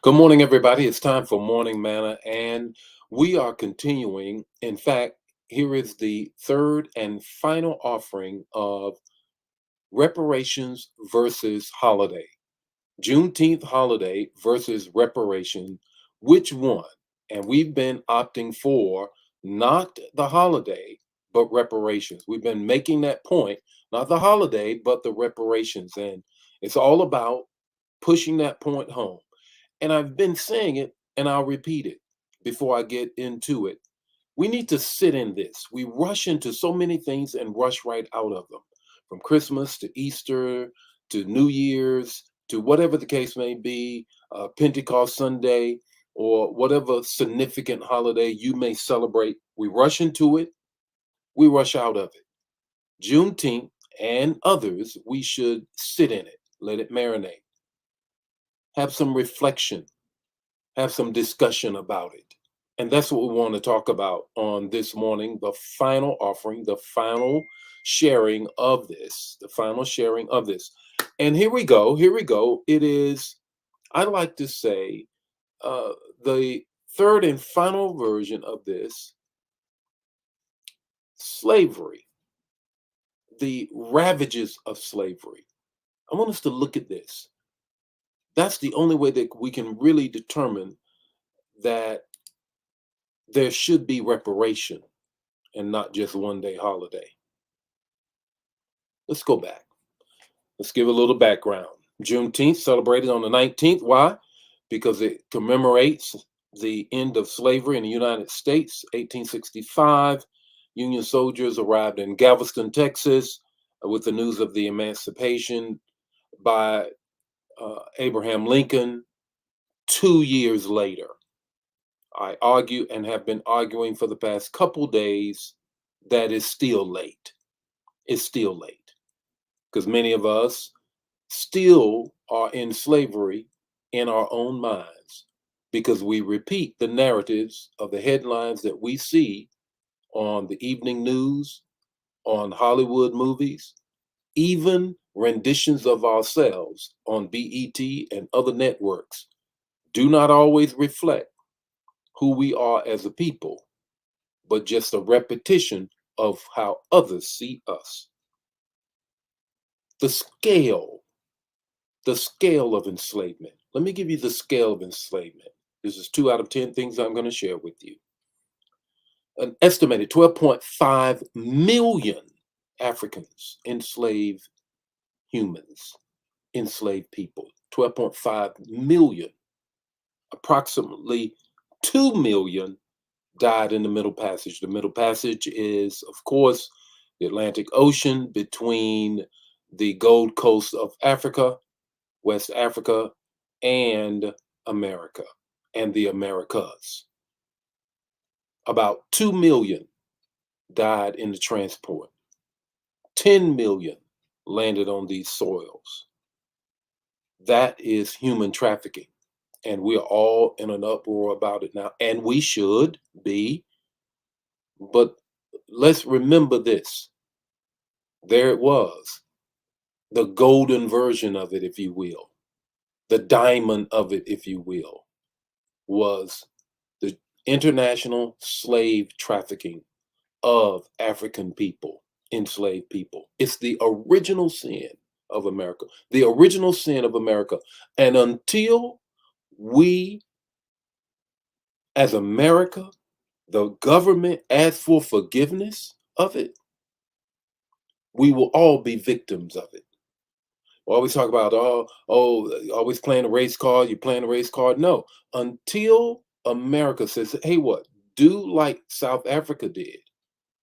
Good morning, everybody. It's time for Morning Manna, and we are continuing. In fact, here is the third and final offering of reparations versus holiday. Juneteenth holiday versus reparation. Which one? And we've been opting for not the holiday, but reparations. We've been making that point, not the holiday, but the reparations. And it's all about pushing that point home. And I've been saying it, and I'll repeat it before I get into it. We need to sit in this. We rush into so many things and rush right out of them, from Christmas to Easter to New Year's to whatever the case may be, Pentecost Sunday, or whatever significant holiday you may celebrate. We rush into it, we rush out of it. Juneteenth and others, we should sit in it, let it marinate, have some reflection, have some discussion about it. And that's what we want to talk about on this morning, the final offering, the final sharing of this, the final sharing of this. And here we go. Here we go. It is, I like to say, uh, the third and final version of this slavery, the ravages of slavery. I want us to look at this. That's the only way that we can really determine that there should be reparation and not just one day holiday. Let's go back. Let's give a little background. Juneteenth celebrated on the 19th. Why? Because it commemorates the end of slavery in the United States, 1865. Union soldiers arrived in Galveston, Texas, with the news of the emancipation by Abraham Lincoln 2 years later. I argue and have been arguing for the past couple days that is still late. It's still late because many of us still are in slavery in our own minds because we repeat the narratives of the headlines that we see on the evening news, on Hollywood movies, even renditions of ourselves on BET and other networks do not always reflect who we are as a people, but just a repetition of how others see us. The scale the scale of enslavement. Let me give you the scale of enslavement. This is 2 out of 10 things I'm going to share with you. An estimated 12.5 million Africans, enslaved humans, enslaved people. 12.5 million. Approximately 2 million died in the Middle Passage. The Middle Passage is, of course, the Atlantic Ocean between the Gold Coast of Africa, West Africa, and America, and the Americas. About 2 million died in the transport. 10 million landed on these soils. That is human trafficking. And we're all in an uproar about it now. And we should be. But let's remember this. There it was. The golden version of it, if you will. The diamond of it, if you will, was the international slave trafficking of African people, enslaved people. It's the original sin of America, the original sin of America. And until we, as America, the government asks for forgiveness of it, we will all be victims of it. We always talk about, always playing a race card, you're playing a race card. No, until America says, hey, what? Do like South Africa did.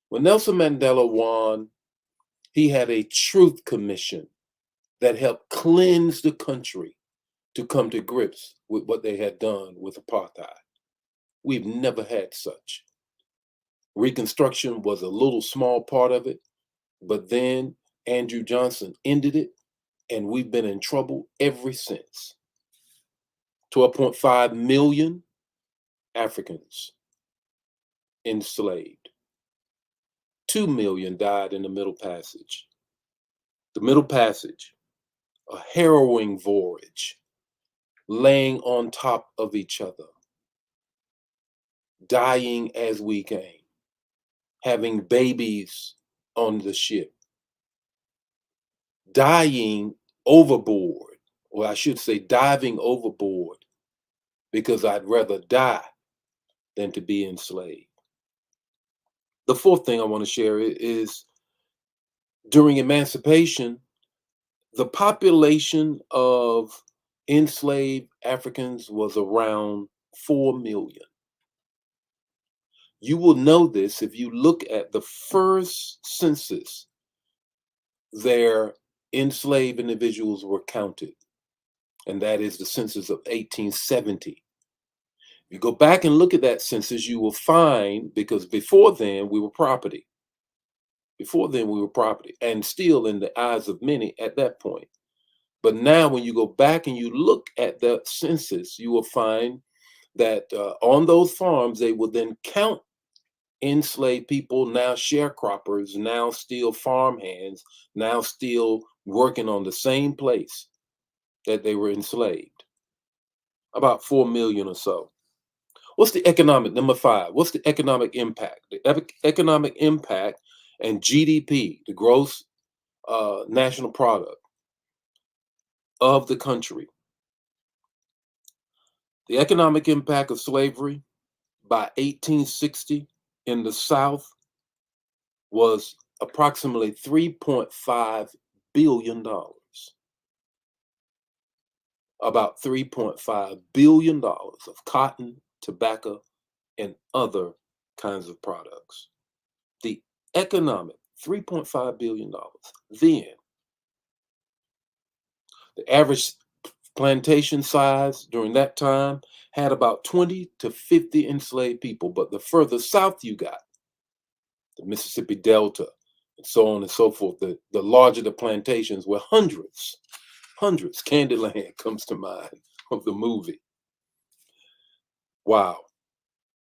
When Nelson Mandela won, he had a truth commission that helped cleanse the country to come to grips with what they had done with apartheid. We've never had such. Reconstruction was a little small part of it, but then Andrew Johnson ended it, and we've been in trouble ever since. 12.5 million Africans enslaved. 2 million died in the Middle Passage. The Middle Passage, a harrowing voyage laying on top of each other, dying as we came, having babies on the ship, dying overboard, or I should say diving overboard, because I'd rather die than to be enslaved. The fourth thing I want to share is during emancipation, the population of enslaved Africans was around 4 million. You will know this if you look at the first census, their enslaved individuals were counted, and that is the census of 1870. If you go back and look at that census, you will find, because before then we were property. Before then we were property, and still in the eyes of many at that point. But now when you go back and you look at the census, you will find that on those farms, they will then count enslaved people, now sharecroppers, now still farmhands, now still working on the same place that they were enslaved. About 4 million or so. What's the economic, number five, what's the economic impact? The economic impact and GDP, the gross national product of the country. The economic impact of slavery by 1860 in the South was approximately $3.5 billion. About $3.5 billion of cotton, tobacco, and other kinds of products. The economic, $3.5 billion. Then, the average plantation size during that time had about 20 to 50 enslaved people. But the further south you got, the Mississippi Delta, and so on and so forth, the larger the plantations were hundreds. Candyland comes to mind of the movie. Wow.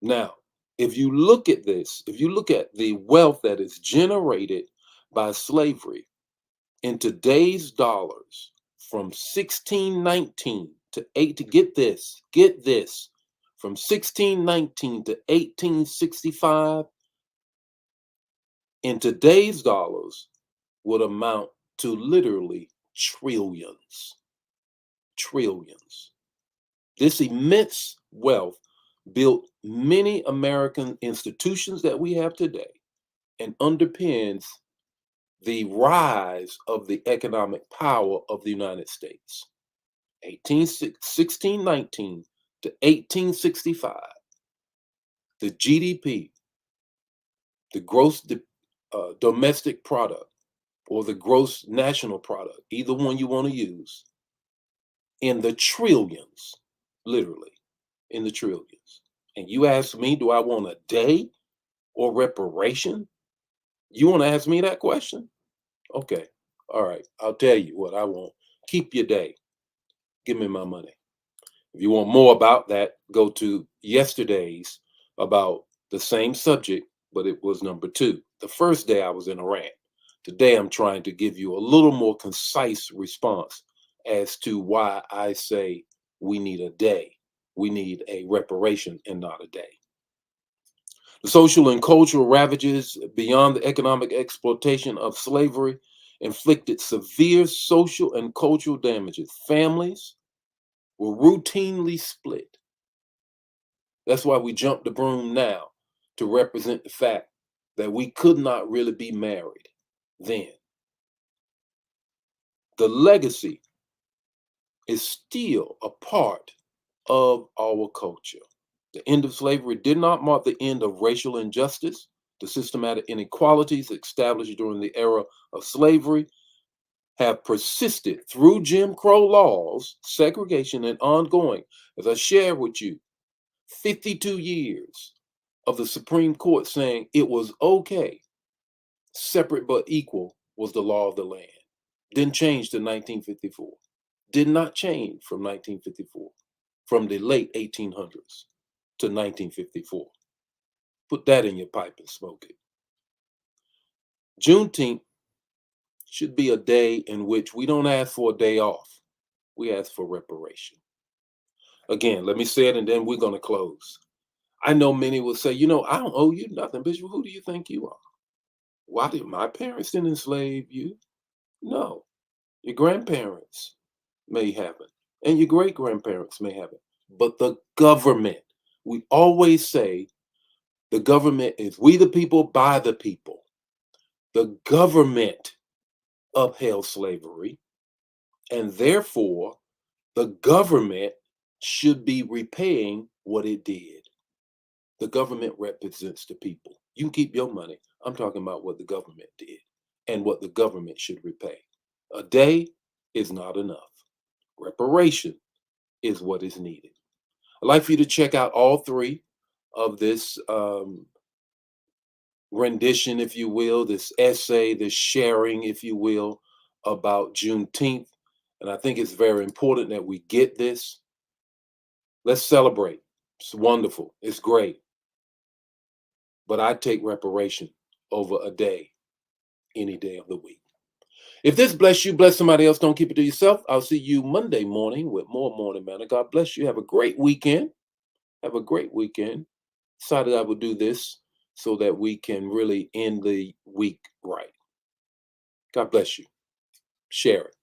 Now, if you look at this, if you look at the wealth that is generated by slavery in today's dollars from 1619 to 8, to get this, from 1619 to 1865, in today's dollars would amount to literally trillions. Trillions. This immense wealth built many American institutions that we have today and underpins the rise of the economic power of the United States. 1619 to 1865, the GDP, the gross domestic product, or the gross national product, either one you want to use, in the trillions, literally in the trillions. And you ask me, do I want a day or reparation? You want to ask me that question? Okay. All right. I'll tell you what I want. Keep your day. Give me my money. If you want more about that, go to yesterday's about the same subject, but it was number 2. The first day I was in a rant. Today I'm trying to give you a little more concise response as to why I say we need a day. We need a reparation and not a day. The social and cultural ravages beyond the economic exploitation of slavery inflicted severe social and cultural damages. Families were routinely split. That's why we jump the broom now, to represent the fact that we could not really be married then. The legacy is still a part of our culture. The end of slavery did not mark the end of racial injustice. The systematic inequalities established during the era of slavery have persisted through Jim Crow laws, segregation, and ongoing. As I shared with you, 52 years of the Supreme Court saying it was okay, separate but equal was the law of the land. Didn't change to 1954. Did not change from 1954, from the late 1800s to 1954. Put that in your pipe and smoke it. Juneteenth should be a day in which we don't ask for a day off. We ask for reparation. Again, let me say it and then we're going to close. I know many will say, I don't owe you nothing, Bishop. Who do you think you are? Why did my parents didn't enslave you? No, your grandparents may have it, and your great grandparents may have it. But the government, we always say the government is we the people by the people. The government upheld slavery, and therefore the government should be repaying what it did. The government represents the people. You can keep your money. I'm talking about what the government did and what the government should repay. A day is not enough. Reparation is what is needed. I'd like for you to check out all three of this rendition, if you will, this essay, this sharing, if you will, about Juneteenth. And I think it's very important that we get this. Let's celebrate. It's wonderful. It's great. But I take reparation over a day, any day of the week. If this bless you, bless somebody else. Don't keep it to yourself. I'll see you Monday morning with more Morning Manna. God bless you. Have a great weekend. Have a great weekend. Decided I would do this so that we can really end the week right. God bless you. Share it.